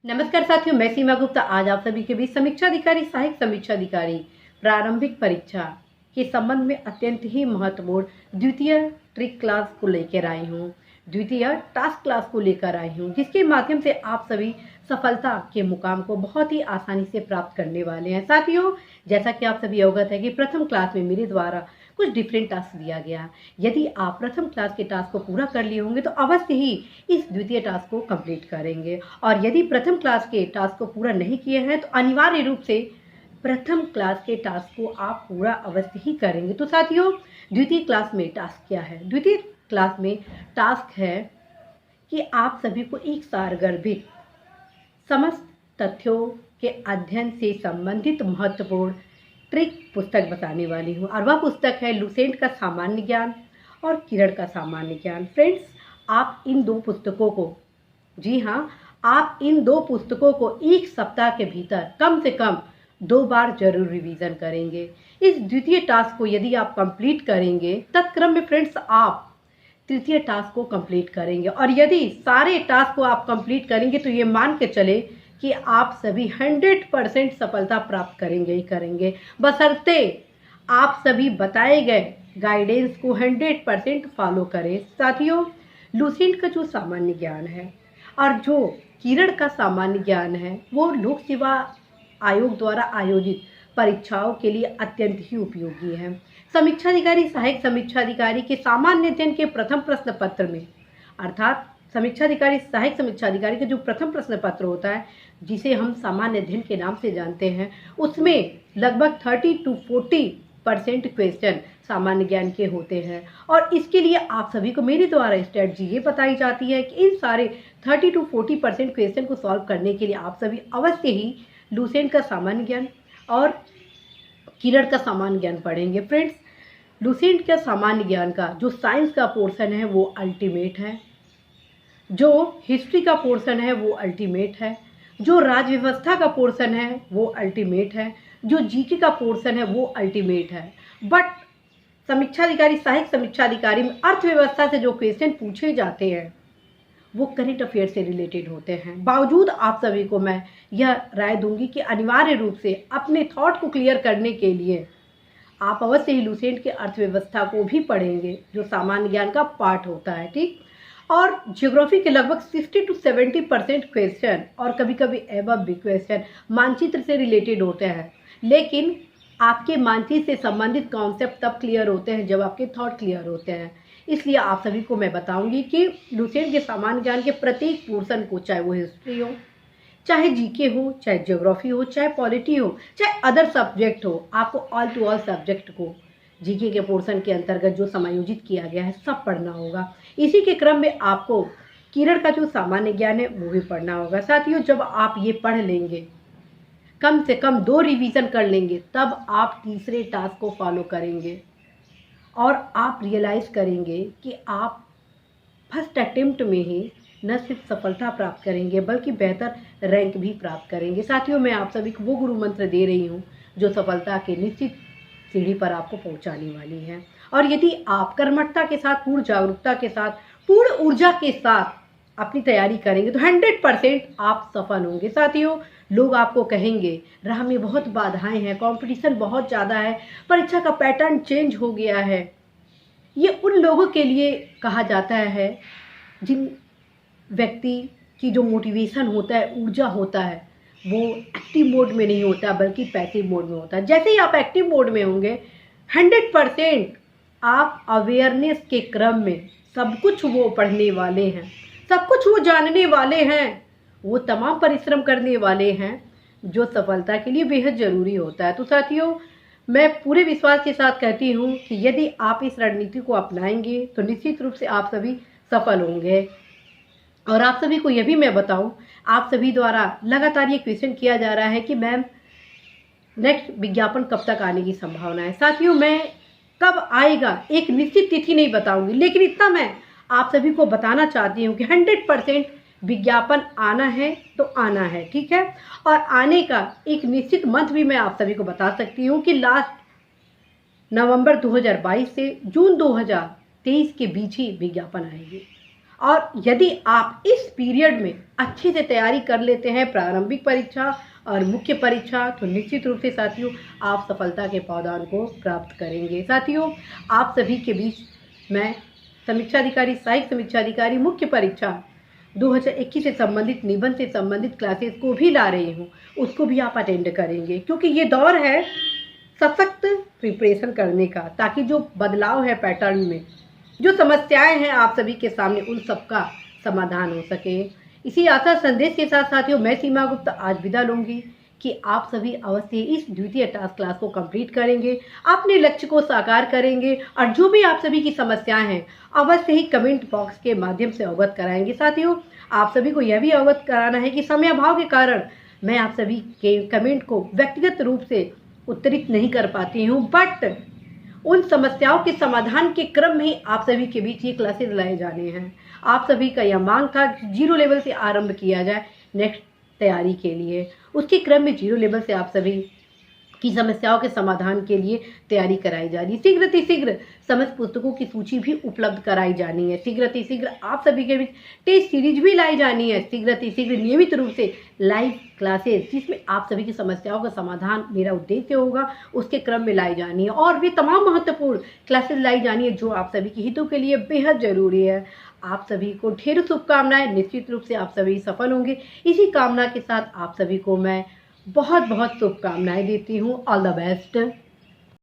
नमस्कार साथियों, मैं सीमा गुप्ता आज आप सभी के बीच समीक्षा अधिकारी सहायक समीक्षा अधिकारी प्रारंभिक परीक्षा के संबंध में अत्यंत ही महत्वपूर्ण द्वितीय ट्रिक क्लास को लेकर आई हूँ, द्वितीय टास्क क्लास को लेकर आई हूँ, जिसके माध्यम से आप सभी सफलता के मुकाम को बहुत ही आसानी से प्राप्त करने वाले हैं। साथियों, जैसा कि आप सभी अवगत है कि प्रथम क्लास में मेरे द्वारा कुछ डिफरेंट टास्क दिया गया। यदि आप प्रथम क्लास के टास्क को पूरा कर लिए होंगे तो अवश्य ही इस द्वितीय टास्क को कंप्लीट करेंगे, और यदि प्रथम क्लास के टास्क को पूरा नहीं किए हैं तो अनिवार्य रूप से प्रथम क्लास के टास्क को आप पूरा अवश्य ही करेंगे। तो साथियों, द्वितीय क्लास में टास्क क्या है? द्वितीय क्लास में टास्क है कि आप सभी को एक सारगर्भित समस्त तथ्यों के अध्ययन से संबंधित महत्वपूर्ण ट्रिक पुस्तक बताने वाली हूँ, और वह पुस्तक है लुसेंट का सामान्य ज्ञान और किरण का सामान्य ज्ञान। फ्रेंड्स, आप इन दो पुस्तकों को, जी हाँ, आप इन दो पुस्तकों को एक सप्ताह के भीतर कम से कम 2 बार जरूर रिवीजन करेंगे। इस द्वितीय टास्क को यदि आप कंप्लीट करेंगे, तत्क्रम में फ्रेंड्स आप तृतीय टास्क को कंप्लीट करेंगे, और यदि सारे टास्क को आप कंप्लीट करेंगे तो ये मान के चले कि आप सभी 100% सफलता प्राप्त करेंगे ही करेंगे, बशर्ते आप सभी बताए गए गाइडेंस को 100% फॉलो करें। साथियों, लुसेंट का जो सामान्य ज्ञान है और जो किरण का सामान्य ज्ञान है वो लोक सेवा आयोग द्वारा आयोजित परीक्षाओं के लिए अत्यंत ही उपयोगी है। समीक्षा अधिकारी सहायक समीक्षा अधिकारी के सामान्य अध्ययन के प्रथम प्रश्न पत्र में, अर्थात समीक्षा अधिकारी सहायक समीक्षा अधिकारी का जो प्रथम प्रश्न पत्र होता है, जिसे हम सामान्य अध्ययन के नाम से जानते हैं, उसमें लगभग 30 to 40% क्वेश्चन सामान्य ज्ञान के होते हैं। और इसके लिए आप सभी को मेरे द्वारा स्ट्रेटजी ये बताई जाती है कि इन सारे 30 to 40% क्वेश्चन को सॉल्व करने के लिए आप सभी अवश्य ही लुसेंट का सामान्य ज्ञान और किरण का सामान्य ज्ञान पढ़ेंगे। फ्रेंड्स, लुसेंट का सामान्य ज्ञान का जो साइंस का पोर्शन है वो अल्टीमेट है, जो हिस्ट्री का पोर्शन है वो अल्टीमेट है, जो राज व्यवस्था का पोर्शन है वो अल्टीमेट है, जो जीके का पोर्शन है वो अल्टीमेट है। बट समीक्षा अधिकारी सहायक समीक्षा अधिकारी में अर्थव्यवस्था से जो क्वेश्चन पूछे जाते हैं वो करंट अफेयर से रिलेटेड होते हैं। बावजूद आप सभी को मैं यह राय दूंगी कि अनिवार्य रूप से अपने थॉट को क्लियर करने के लिए आप अवश्य ही लुसेंट के अर्थव्यवस्था को भी पढ़ेंगे, जो सामान्य ज्ञान का पार्ट होता है, ठीक। और ज्योग्राफी के लगभग 60 to 70% क्वेश्चन और कभी कभी एबव भी क्वेश्चन मानचित्र से रिलेटेड होते हैं, लेकिन आपके मानचित्र से संबंधित कॉन्सेप्ट तब क्लियर होते हैं जब आपके थॉट क्लियर होते हैं। इसलिए आप सभी को मैं बताऊंगी कि लुसेंट के सामान्य ज्ञान के प्रत्येक पोर्शन को, चाहे वो हिस्ट्री हो, चाहे जीके हो, चाहे ज्योग्राफी हो, चाहे पॉलिटी हो, चाहे अदर सब्जेक्ट हो, आपको ऑल टू ऑल सब्जेक्ट को जीके के पोर्शन के अंतर्गत जो समायोजित किया गया है सब पढ़ना होगा। इसी के क्रम में आपको किरण का जो सामान्य ज्ञान है वो भी पढ़ना होगा। साथियों, जब आप ये पढ़ लेंगे, कम से कम 2 रिवीजन कर लेंगे, तब आप तीसरे टास्क को फॉलो करेंगे और आप रियलाइज़ करेंगे कि आप फर्स्ट अटेम्प्ट में ही न सिर्फ सफलता प्राप्त करेंगे बल्कि बेहतर रैंक भी प्राप्त करेंगे। साथियों, मैं आप सभी को वो गुरु मंत्र दे रही हूँ जो सफलता के निश्चित सीढ़ी पर आपको पहुँचाने वाली है। और यदि आप कर्मठता के साथ, पूर्ण जागरूकता के साथ, पूर्ण ऊर्जा के साथ अपनी तैयारी करेंगे तो 100% आप सफल होंगे। साथियों, लोग आपको कहेंगे राह में बहुत बाधाएं हैं, कंपटीशन बहुत ज़्यादा है, परीक्षा का पैटर्न चेंज हो गया है। ये उन लोगों के लिए कहा जाता है जिन व्यक्ति की जो मोटिवेशन होता है, ऊर्जा होता है, वो एक्टिव मोड में नहीं होता बल्कि पैसिव मोड में होता है। जैसे ही आप एक्टिव मोड में होंगे, 100% आप अवेयरनेस के क्रम में सब कुछ वो पढ़ने वाले हैं, सब कुछ वो जानने वाले हैं, वो तमाम परिश्रम करने वाले हैं जो सफलता के लिए बेहद ज़रूरी होता है। तो साथियों, मैं पूरे विश्वास के साथ कहती हूँ कि यदि आप इस रणनीति को अपनाएंगे तो निश्चित रूप से आप सभी सफल होंगे। और आप सभी को यह भी मैं बताऊं, आप सभी द्वारा लगातार ये क्वेश्चन किया जा रहा है कि मैम नेक्स्ट विज्ञापन कब तक आने की संभावना है। साथियों, मैं कब आएगा एक निश्चित तिथि नहीं बताऊंगी, लेकिन इतना मैं आप सभी को बताना चाहती हूँ कि 100% विज्ञापन आना है तो आना है, ठीक है। और आने का एक निश्चित मंथ भी मैं आप सभी को बता सकती हूँ कि लास्ट नवंबर 2022 से जून 2023 के बीच ही विज्ञापन आएगी। और यदि आप इस पीरियड में अच्छे से तैयारी कर लेते हैं प्रारंभिक परीक्षा और मुख्य परीक्षा, तो निश्चित रूप से साथियों आप सफलता के पौधान को प्राप्त करेंगे। साथियों, आप सभी के बीच मैं समीक्षाधिकारी, सहायक समीक्षाधिकारी मुख्य परीक्षा 2021 से संबंधित, निबंध से संबंधित क्लासेस को भी ला रही हूँ, उसको भी आप अटेंड करेंगे, क्योंकि ये दौर है सशक्त प्रिपरेशन करने का, ताकि जो बदलाव है पैटर्न में, जो समस्याएं हैं आप सभी के सामने, उन सब का समाधान हो सके। इसी आशा संदेश के साथ साथियों मैं सीमा गुप्ता आज विदा लूंगी कि आप सभी अवश्य इस द्वितीय टास्क क्लास को कंप्लीट करेंगे, अपने लक्ष्य को साकार करेंगे और जो भी आप सभी की समस्याएं हैं अवश्य ही कमेंट बॉक्स के माध्यम से अवगत कराएंगे। साथियों, आप सभी को यह भी अवगत कराना है कि समय अभाव के कारण मैं आप सभी के कमेंट को व्यक्तिगत रूप से उत्तरित नहीं कर पाती हूँ, बट उन समस्याओं के समाधान के क्रम में ही आप सभी के बीच ये क्लासेस लाए जाने हैं। आप सभी का यह मांग था कि 0 लेवल से आरंभ किया जाए नेक्स्ट तैयारी के लिए, उसके क्रम में 0 लेवल से आप सभी की समस्याओं के समाधान के लिए तैयारी कराई जा रही है। शीघ्र समस्त पुस्तकों की सूची भी उपलब्ध कराई जानी है। शीघ्र आप सभी के बीच टेस्ट सीरीज भी लाई जानी है। शीघ्र नियमित रूप से लाइव क्लासेस जिसमें आप सभी की समस्याओं का समाधान मेरा उद्देश्य होगा, उसके क्रम में लाई जानी है। और भी तमाम महत्वपूर्ण क्लासेस लाई जानी है जो आप सभी के हितों के लिए बेहद जरूरी है। आप सभी को ढेरों शुभकामनाएं, निश्चित रूप से आप सभी सफल होंगे। इसी कामना के साथ आप सभी को मैं बहुत शुभकामनाएं देती हूँ। All the best.